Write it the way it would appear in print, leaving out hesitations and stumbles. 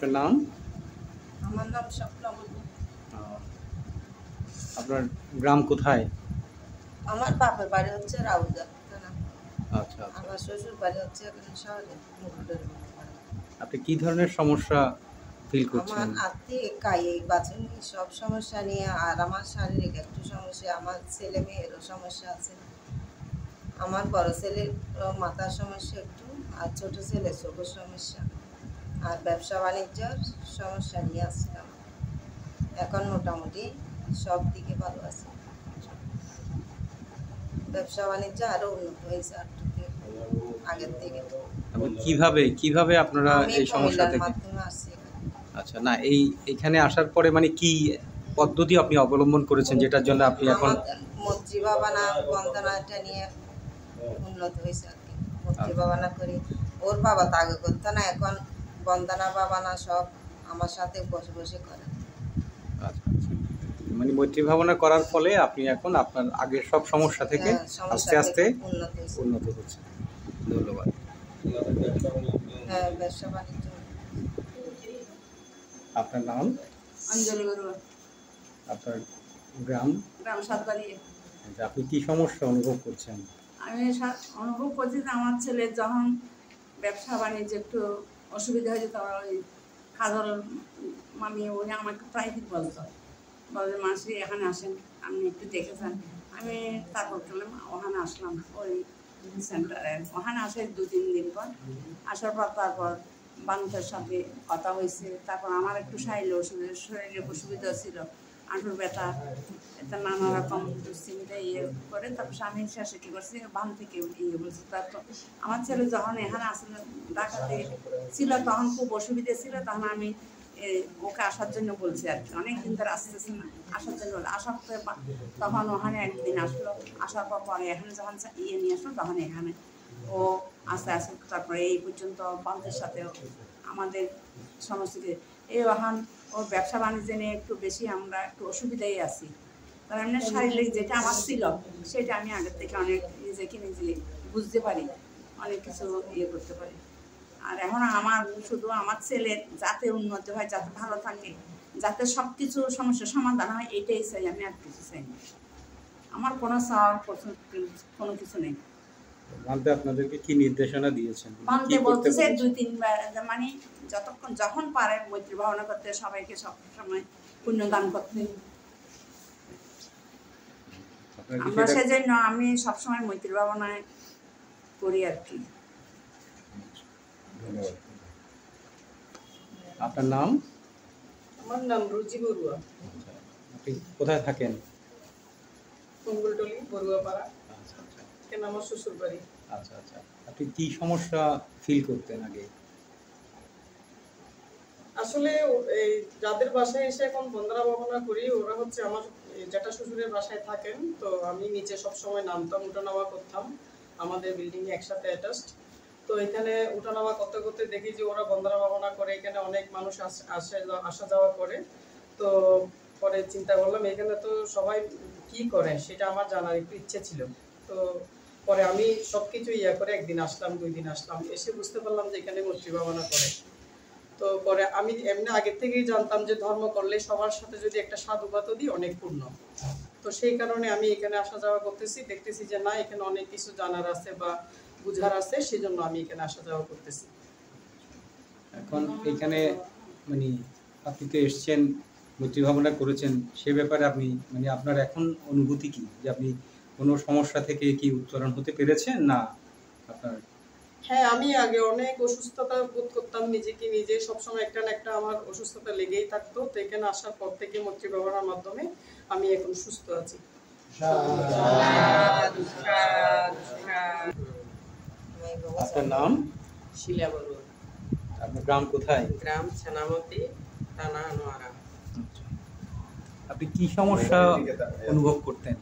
আপনার নাম? আমার নাম স্বপ্নবতী। আপনার গ্রাম কোথায়? আমার বাপের বাড়ি হচ্ছে রাউজান থানা। আচ্ছা আচ্ছা। আমার শ্বশুর বাড়ি হচ্ছে এখানে শহরে মুকুটের পাড়া। আপনি কি ধরনের সমস্যা ফিল আমার করছেন? আর্থিক কায়িক বাচনিক সব সমস্যা নিয়ে, আর আমার শারীরিক একটু সমস্যা, আমার ছেলে মেয়েরও সমস্যা আছে। আমার বড় ছেলের মাথার সমস্যা একটু, আর ছোট ছেলের চোখের সমস্যা, আর ব্যবসা বাণিজ্যর সমস্যা নিয়ে আসছিলাম। এখন মোটামুটি সব দিকে ভালো আছে। ব্যবসা বাণিজ্য আরো উন্নত হয়েছে আগের থেকে। এবং কিভাবে আপনারা আমি এই সমস্যা মহিলার থেকে? মাধ্যমে আসছি এখানে। আচ্ছা, না এইখানে আসার পরে মানে কি পদ্ধতি আপনি অবলম্বন করেছেন যেটার জন্য আপনি এখন? আমাদের মৈত্রী বাবানা বন্দনাটা নিয়ে উন্নত হয়েছে আর কি। মৈত্রী বাবানা করি, ওর বাবা তো আগে করতো না, এখন বন্দনা বাবানা সব আমার সাথে বসে বসে করে। আচ্ছা আচ্ছা, মানে মৈত্রী ভাবনা করার ফলে আপনি এখন আপনার আগের সব সমস্যা থেকে আস্তে আস্তে উন্নত হচ্ছে। ধন্যবাদ। হ্যাঁ, ব্যবসা বাণিজ্য। আপনার নাম? অঞ্জলি বড়ুয়া, আপনার গ্রাম? গ্রাম সাতবাড়ি। আপনি কি সমস্যা অনুভব করছেন? আমি অনুভব করছি যে আমার ছেলের যখন ব্যবসা বাণিজ্য একটু অসুবিধা হয়েছে, তখন ওই খাজল মামি উনি আমাকে প্রায় দিন বলতে মাসি এখানে আসেন, আপনি একটু দেখেছেন। আমি তারপর গেলাম, ওখানে আসলাম, ওই সেন্টারে ওখানে আসে 2-3 দিন পর। আসার পর তারপর বান্ধবের সাথে কথা হয়েছে। তারপর আমার একটু শরীরে অসুবিধা ছিল, আঁটুর ব্যথা, এটা নানা রকম দুশ্চিন্তা করে। তারপর স্বামী শেষে কী করছে, বান থেকে বলছে। তারপর আমার ছেলে যখন এখানে আসলে ঢাকাতে ছিল, তখন খুব অসুবিধা ছিল, তখন আমি ওকে আসার জন্য বলছি আর কি। অনেকদিন ধরে আসতেছে না, আসার জন্য আসার তখন ওখানে একদিন আসলো। আসার পরে এখানে যখন নিয়ে আসলো, তখন এখানে ও আস্তে আস্তে তারপরে এই পর্যন্ত বান্ধবের সাথে আমাদের সমস্ত এই ওখান ওর ব্যবসা বাণিজ্য নিয়ে একটু বেশি আমরা একটু অসুবিধায় আছি। কারণ এমনি শারীরিক যেটা আমার ছিল সেটা আমি আগের থেকে অনেক নিজে বুঝতে পারি, অনেক কিছু করতে পারি। আর এখন আমার শুধু আমার ছেলের যাতে উন্নতি হয়, যাতে ভালো থাকে, যাতে সব কিছু সমস্যার সমাধান হয়, এটাই চাই আমি, আর কিছু চাই না। আমার কোনো চাওয়ার কোনো কিছু নেই। মানতে আপনাদেরকে কি নির্দেশনা দিয়েছেন? মানতে বলতেছে 2-3 বার, মানে যখন পারে মৈত্রী ভাবনা করতে, সবাইকে সব সময় পুণ্যদান করতে। আমরা সেজন্য আমি সবসময় মৈত্রী ভাবনায় করি আর কি। আপনার নাম? আমার নাম রুজি বড়ুয়া। আপনি কোথায় থাকেন? মঙ্গলটলি বড়ুয়াপাড়া। আচ্ছা আচ্ছা। কেন আমার শ্বশুর বাড়ি। আচ্ছা আচ্ছা, আপনি কি সমস্যা ফিল করতেন আগে? আসলে এই যাদের বাসায় এসে এখন বন্দনা ভাবনা করি, ওরা হচ্ছে আমার যেটা শ্বশুরের বাসায় থাকেন। তো আমি নিচে সবসময় নামতাম, উঠানামা করতাম, আমাদের বিল্ডিং এ একসাথে অ্যাটাচড। তো এখানে উঠানামা করতে করতে দেখি যে ওরা বন্দনা ভাবনা করে, এখানে অনেক মানুষ আসা যাওয়া করে। তো পরে চিন্তা করলাম এখানে তো সবাই কি করে সেটা আমার জানার একটু ইচ্ছে ছিল। তো পরে আমি সবকিছু করে একদিন আসলাম, 2 দিন আসলাম, এসে বুঝতে পারলাম যে এখানে মৈত্রী ভাবনা করে। তো পরে আমি এমনি আগে থেকেই জানতাম যে ধর্ম করলে সবার সাথে যদি একটা সাধুবাদ দিই অনেক পূর্ণ। তো সেই কারণে আমি এখানে আসা যাওয়া করতেছি, দেখতেছি যে না, এখানে অনেক কিছু জানার আছে বা বুঝার আছে, সেজন্য আমি এখানে আসা যাওয়া করতেছি। এখন এখানে মানে আপনি তো এসছেন, মৈত্রী ভাবনা করেছেন, সে ব্যাপারে আপনি মানে আপনার এখন অনুভূতি কি, যে আপনি কোনো সমস্যা থেকে কি উত্তরণ হতে পেরেছেন না আপনার? হ্যাঁ, আমি আগে অনেক অসুস্থতা বোধ করতাম, নিজেকে নিজে সবসময় একটা না একটা আমার অসুস্থতা লেগেই থাকতো। তো এখানে আসার পর থেকে মৈত্রী ভাবনার মাধ্যমে আমি এখন সুস্থ আছি। আপনার নাম? শিলা বড়ুয়া। আপনার গ্রাম কোথায়? গ্রাম ছানামতি, থানা আনোয়ারা। আপনি কি সমস্যা অনুভব করতেন?